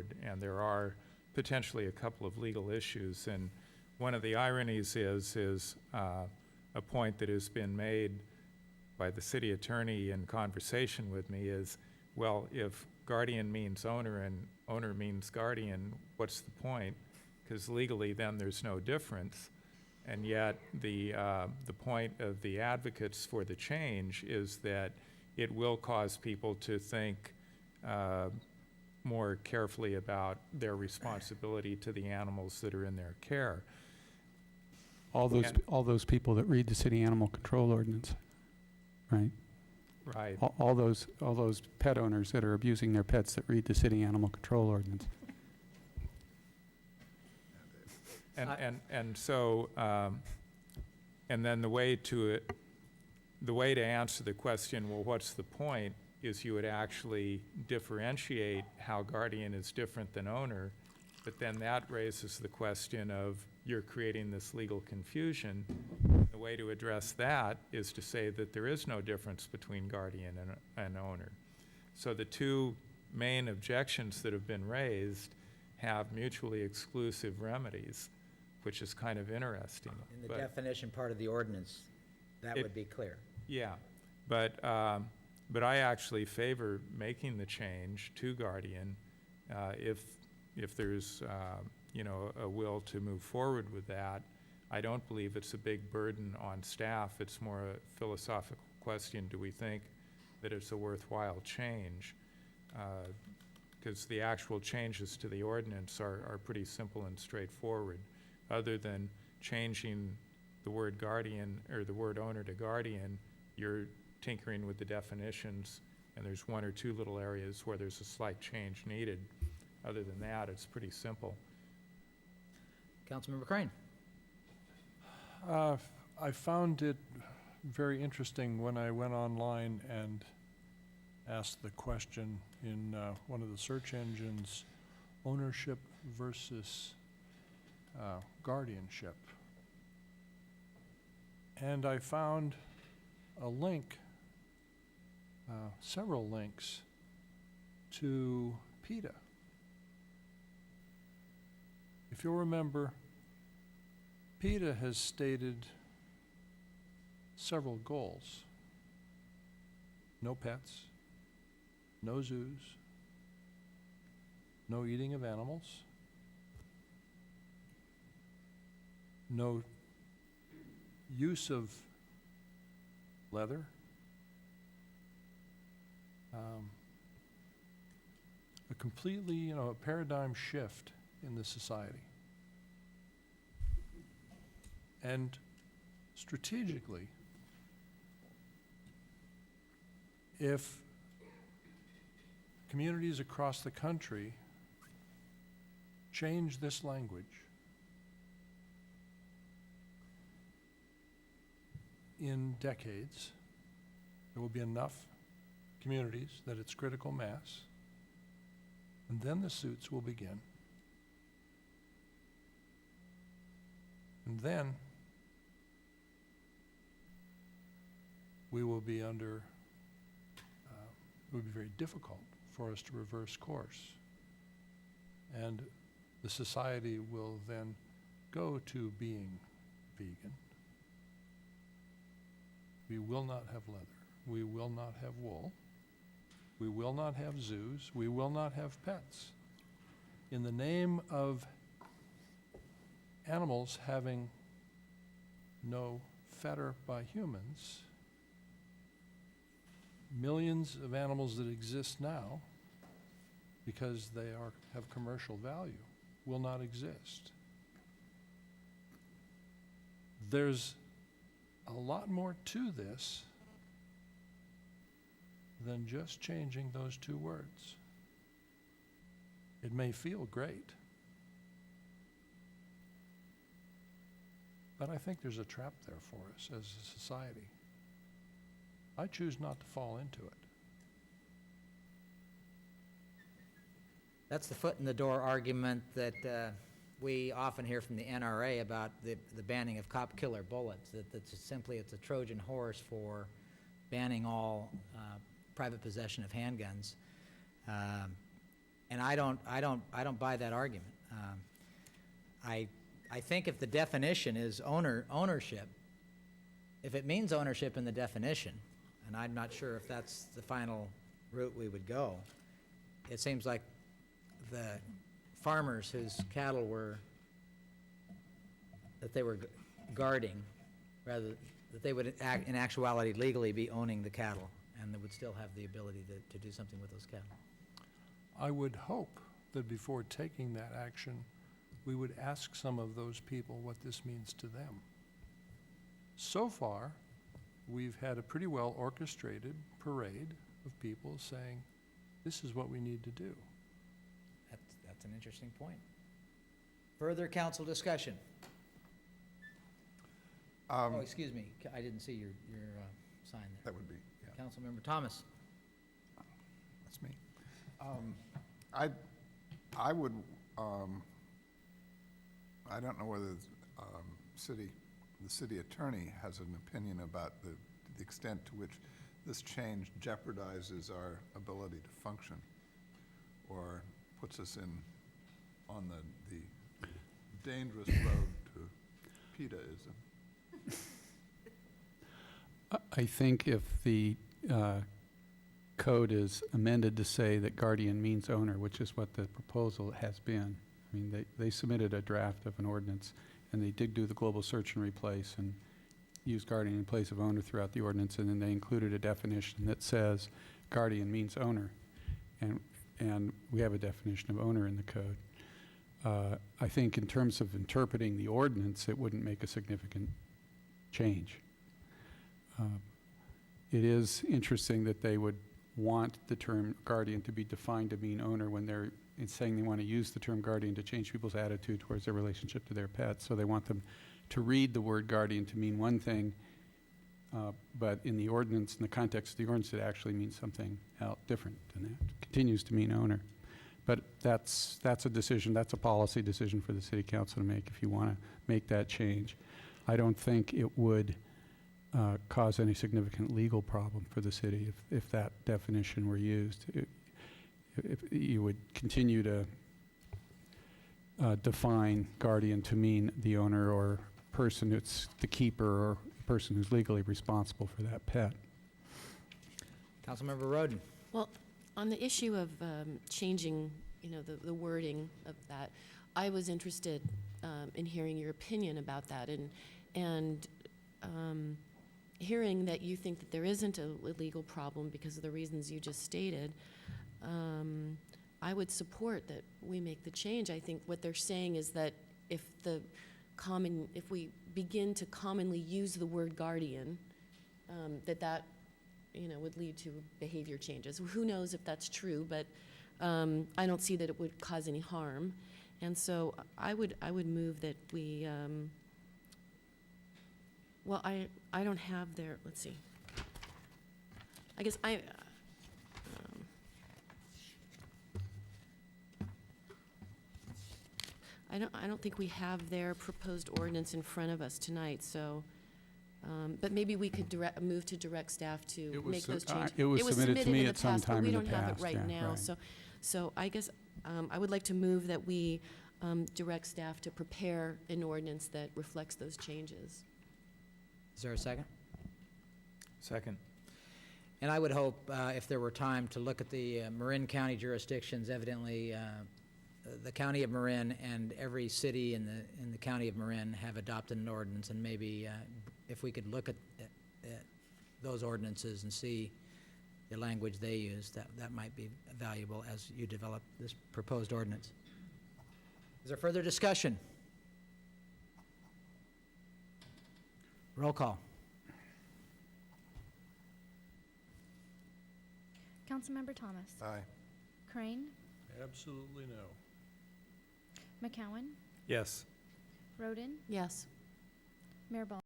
forward, and there are potentially a couple of legal issues. And one of the ironies is a point that has been made by the city attorney in conversation with me is, well, if guardian means owner and owner means guardian, what's the point? Because legally then there's no difference. And yet the point of the advocates for the change is that it will cause people to think more carefully about their responsibility to the animals that are in their care. All those people that read the city animal control ordinance, right? Right. All those pet owners that are abusing their pets that read the city animal control ordinance. And so, and then the way to answer the question, well, what's the point, is you would actually differentiate how guardian is different than owner, but then that raises the question of you're creating this legal confusion. The way to address that is to say that there is no difference between guardian and owner. So the two main objections that have been raised have mutually exclusive remedies, which is kind of interesting. In the definition part of the ordinance, that would be clear. Yeah, but I actually favor making the change to guardian if there's a will to move forward with that. I don't believe it's a big burden on staff. It's more a philosophical question. Do we think that it's a worthwhile change? Because the actual changes to the ordinance are pretty simple and straightforward. Other than changing the word guardian or the word owner to guardian, you're tinkering with the definitions, and there's one or two little areas where there's a slight change needed. Other than that, it's pretty simple. Councilmember Crane. I found it very interesting when I went online and asked the question in one of the search engines, ownership versus guardianship. And I found a link, several links to PETA. If you'll remember, PETA has stated several goals. No pets, no zoos, no eating of animals, no use of leather, a completely, a paradigm shift in the society. And strategically, if communities across the country change this language, in decades, there will be enough communities that it's critical mass, and then the suits will begin. And then we will be under, it would be very difficult for us to reverse course. And the society will then go to being vegan. We will not have leather. We will not have wool. We will not have zoos. We will not have pets. In the name of animals having no fetter by humans, millions of animals that exist now, because they have commercial value, will not exist. There's a lot more to this than just changing those two words. It may feel great, but I think there's a trap there for us as a society. I choose not to fall into it. That's the foot in the door argument that we often hear from the NRA about the banning of cop killer bullets, that it's a Trojan horse for banning all private possession of handguns. And I don't buy that argument. I think if the definition is ownership, if it means ownership in the definition, and I'm not sure if that's the final route we would go, it seems like the farmers whose cattle that they were guarding, rather, that they would in actuality legally be owning the cattle, and they would still have the ability to do something with those cattle. I would hope that before taking that action, we would ask some of those people what this means to them. So far, we've had a pretty well orchestrated parade of people saying, this is what we need to do. That's an interesting point. Further council discussion? Oh, excuse me, I didn't see your sign there. That would be, yeah, Councilmember Thomas. that's me. I would, I don't know whether the city attorney has an opinion about the extent to which this change jeopardizes our ability to function or puts us on the dangerous road to PETAism. I think if the code is amended to say that guardian means owner, which is what the proposal has been. I mean, they submitted a draft of an ordinance, and they did do the global search and replace and use guardian in place of owner throughout the ordinance, and then they included a definition that says guardian means owner, and we have a definition of owner in the code. I think in terms of interpreting the ordinance, it wouldn't make a significant change. It is interesting that they would want the term guardian to be defined to mean owner when they're saying they want to use the term guardian to change people's attitude towards their relationship to their pets. So they want them to read the word guardian to mean one thing, but in the ordinance, in the context of the ordinance, it actually means something different than that. It continues to mean owner. But that's a decision, that's a policy decision for the city council to make if you want to make that change. I don't think it would cause any significant legal problem for the city if that definition were used. If you would continue to define guardian to mean the owner or person that's the keeper or person who's legally responsible for that pet. Councilmember Roden. Well, on the issue of changing, the wording of that, I was interested in hearing your opinion about that, and hearing that you think that there isn't a legal problem because of the reasons you just stated. I would support that we make the change. I think what they're saying is that if we begin to commonly use the word guardian, that would lead to behavior changes. Who knows if that's true, but I don't see that it would cause any harm. And so I would move that we, well, I don't have their, let's see. I guess I don't think we have their proposed ordinance in front of us tonight, so, but maybe we could move to direct staff to make those changes. It was submitted to me at some time in the past. But we don't have it right now, right. so I guess I would like to move that we direct staff to prepare an ordinance that reflects those changes. Is there a second? Second. And I would hope, if there were time, to look at the Marin County jurisdictions. Evidently, the County of Marin and every city in the County of Marin have adopted an ordinance, and maybe if we could look at those ordinances and see the language they use, that might be valuable as you develop this proposed ordinance. Is there further discussion? Roll call. Councilmember Thomas. Aye. Crane. Absolutely no. McCowan. Yes. Roden. Yes. Mayor Ball.